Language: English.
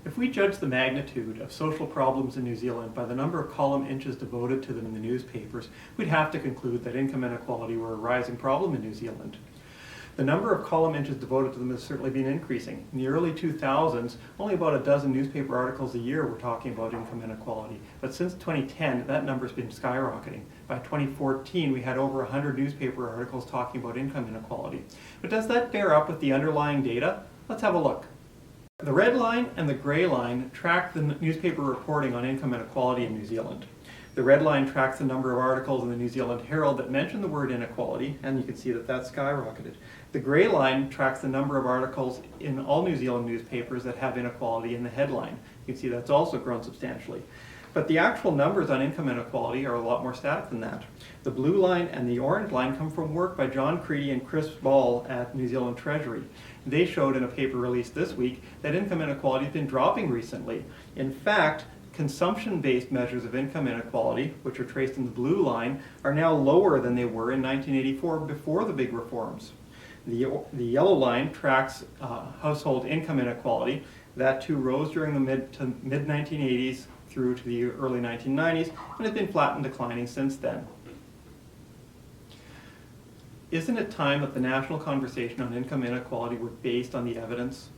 If we judge the magnitude of social problems in New Zealand by the number of column inches devoted to them in the newspapers, we'd have to conclude that income inequality were a rising problem in New Zealand. The number of column inches devoted to them has certainly been increasing. In the early 2000s, only about a dozen newspaper articles a year were talking about income inequality. But since 2010, that number's been skyrocketing. By 2014, we had over 100 newspaper articles talking about income inequality. But does that bear up with the underlying data? Let's have a look. The red line and the gray line track the newspaper reporting on income inequality in New Zealand. The red line tracks the number of articles in the New Zealand Herald that mention the word inequality, and you can see that that's skyrocketed. The gray line tracks the number of articles in all New Zealand newspapers that have inequality in the headline. You can see that's also grown substantially. But the actual numbers on income inequality are a lot more static than that. The blue line and the orange line come from work by John Creedy and Chris Ball at New Zealand Treasury. They showed in a paper released this week that income inequality has been dropping recently. In fact, consumption-based measures of income inequality, which are traced in the blue line, are now lower than they were in 1984 before the big reforms. The yellow line tracks household income inequality. That too rose during the mid-1980s through to the early 1990s and has been flat and declining since then. Isn't it time that the national conversation on income inequality were based on the evidence?